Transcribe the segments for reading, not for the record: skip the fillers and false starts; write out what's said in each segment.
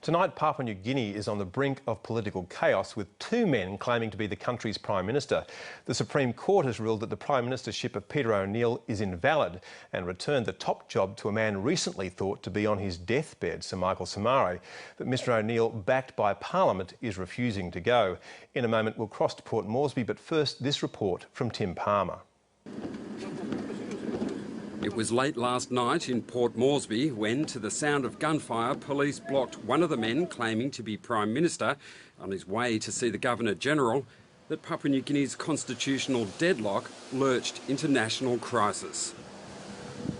Tonight, Papua New Guinea is on the brink of political chaos, with two men claiming to be the country's Prime Minister. The Supreme Court has ruled that the Prime Ministership of Peter O'Neill is invalid and returned the top job to a man recently thought to be on his deathbed, Sir Michael Somare. But Mr O'Neill, backed by Parliament, is refusing to go. In a moment, we'll cross to Port Moresby, but first, this report from Tim Palmer. It was late last night in Port Moresby when, to the sound of gunfire, police blocked one of the men claiming to be Prime Minister on his way to see the Governor-General, that Papua New Guinea's constitutional deadlock lurched into national crisis.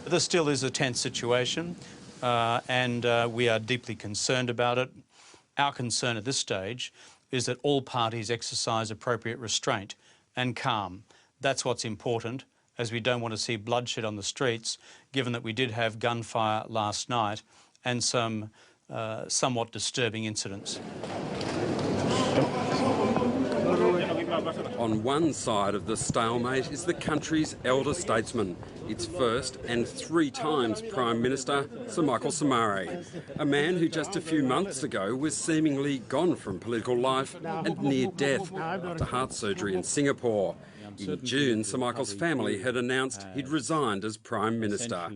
This still is a tense situation and we are deeply concerned about it. Our concern at this stage is that all parties exercise appropriate restraint and calm. That's what's important, as we don't want to see bloodshed on the streets, given that we did have gunfire last night and some somewhat disturbing incidents. On one side of the stalemate is the country's elder statesman, its first and 3 times Prime Minister, Sir Michael Somare, a man who just a few months ago was seemingly gone from political life and near death after heart surgery in Singapore. In June, Sir Michael's family had announced he'd resigned as Prime Minister.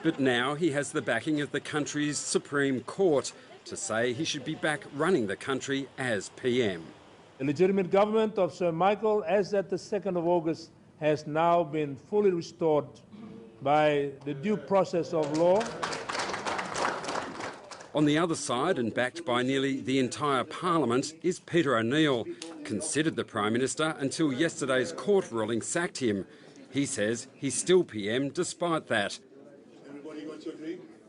But now he has the backing of the country's Supreme Court to say he should be back running the country as PM. The legitimate government of Sir Michael, as at the 2nd of August, has now been fully restored by the due process of law. On the other side, and backed by nearly the entire Parliament, is Peter O'Neill, considered the Prime Minister until yesterday's court ruling sacked him. He says he's still PM despite that.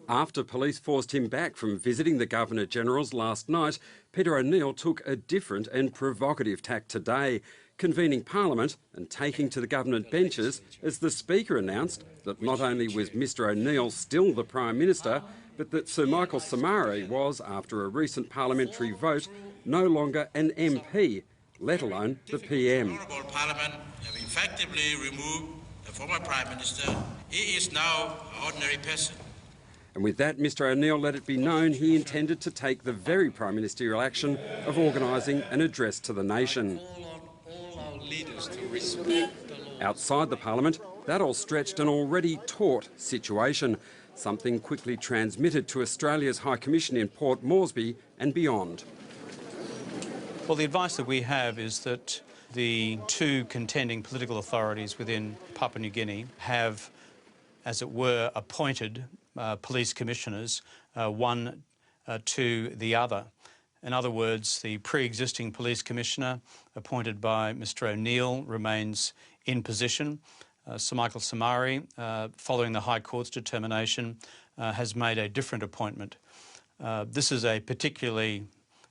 After police forced him back from visiting the Governor-Generals last night, Peter O'Neill took a different and provocative tack today, convening Parliament and taking to the government benches as the Speaker announced that not only was Mr O'Neill still the Prime Minister, but that Sir Michael Somare was, after a recent parliamentary vote, no longer an MP, let alone the PM. The Honourable Parliament have effectively removed the former Prime Minister. He is now an ordinary person. And with that, Mr O'Neill let it be known he intended to take the very prime ministerial action of organising an address to the nation. Outside the Parliament, that all stretched an already taut situation, something quickly transmitted to Australia's High Commission in Port Moresby and beyond. Well, the advice that we have is that the 2 contending political authorities within Papua New Guinea have, as it were, appointed police commissioners, one to the other. In other words, the pre-existing police commissioner appointed by Mr O'Neill remains in position. Sir Michael Somare, following the High Court's determination, has made a different appointment. This is a particularly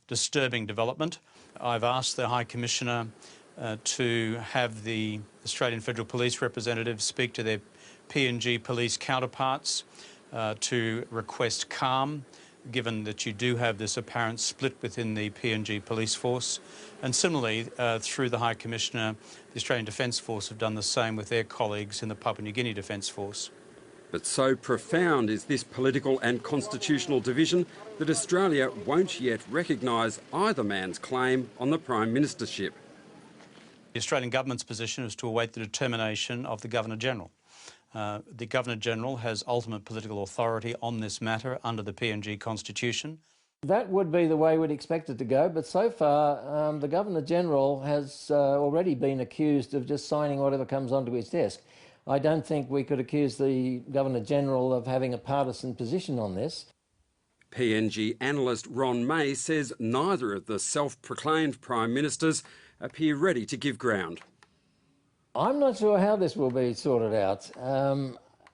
disturbing development. I've asked the High Commissioner to have the Australian Federal Police representatives speak to their PNG police counterparts to request calm, given that you do have this apparent split within the PNG police force. And similarly, through the High Commissioner, the Australian Defence Force have done the same with their colleagues in the Papua New Guinea Defence Force. But so profound is this political and constitutional division that Australia won't yet recognise either man's claim on the Prime Ministership. The Australian Government's position is to await the determination of the Governor-General. The Governor-General has ultimate political authority on this matter under the PNG Constitution. That would be the way we'd expect it to go, but so far the Governor-General has already been accused of just signing whatever comes onto his desk. I don't think we could accuse the Governor-General of having a partisan position on this. PNG analyst Ron May says neither of the self-proclaimed Prime Ministers appear ready to give ground. I'm not sure how this will be sorted out.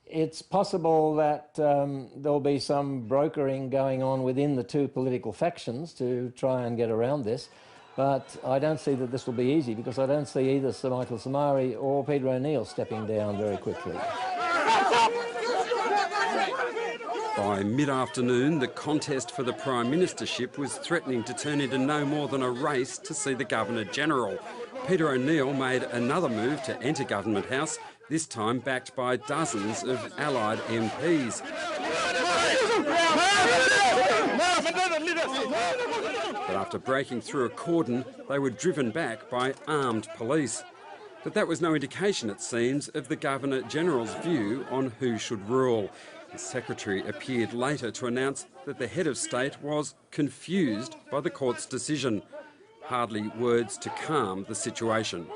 It's possible that there'll be some brokering going on within the 2 political factions to try and get around this, but I don't see that this will be easy, because I don't see either Sir Michael Somare or Peter O'Neill stepping down very quickly. By mid-afternoon, the contest for the Prime Ministership was threatening to turn into no more than a race to see the Governor-General. Peter O'Neill made another move to enter Government House, this time backed by dozens of allied MPs. But after breaking through a cordon, they were driven back by armed police. But that was no indication, it seems, of the Governor-General's view on who should rule. The Secretary appeared later to announce that the head of state was confused by the court's decision. Hardly words to calm the situation.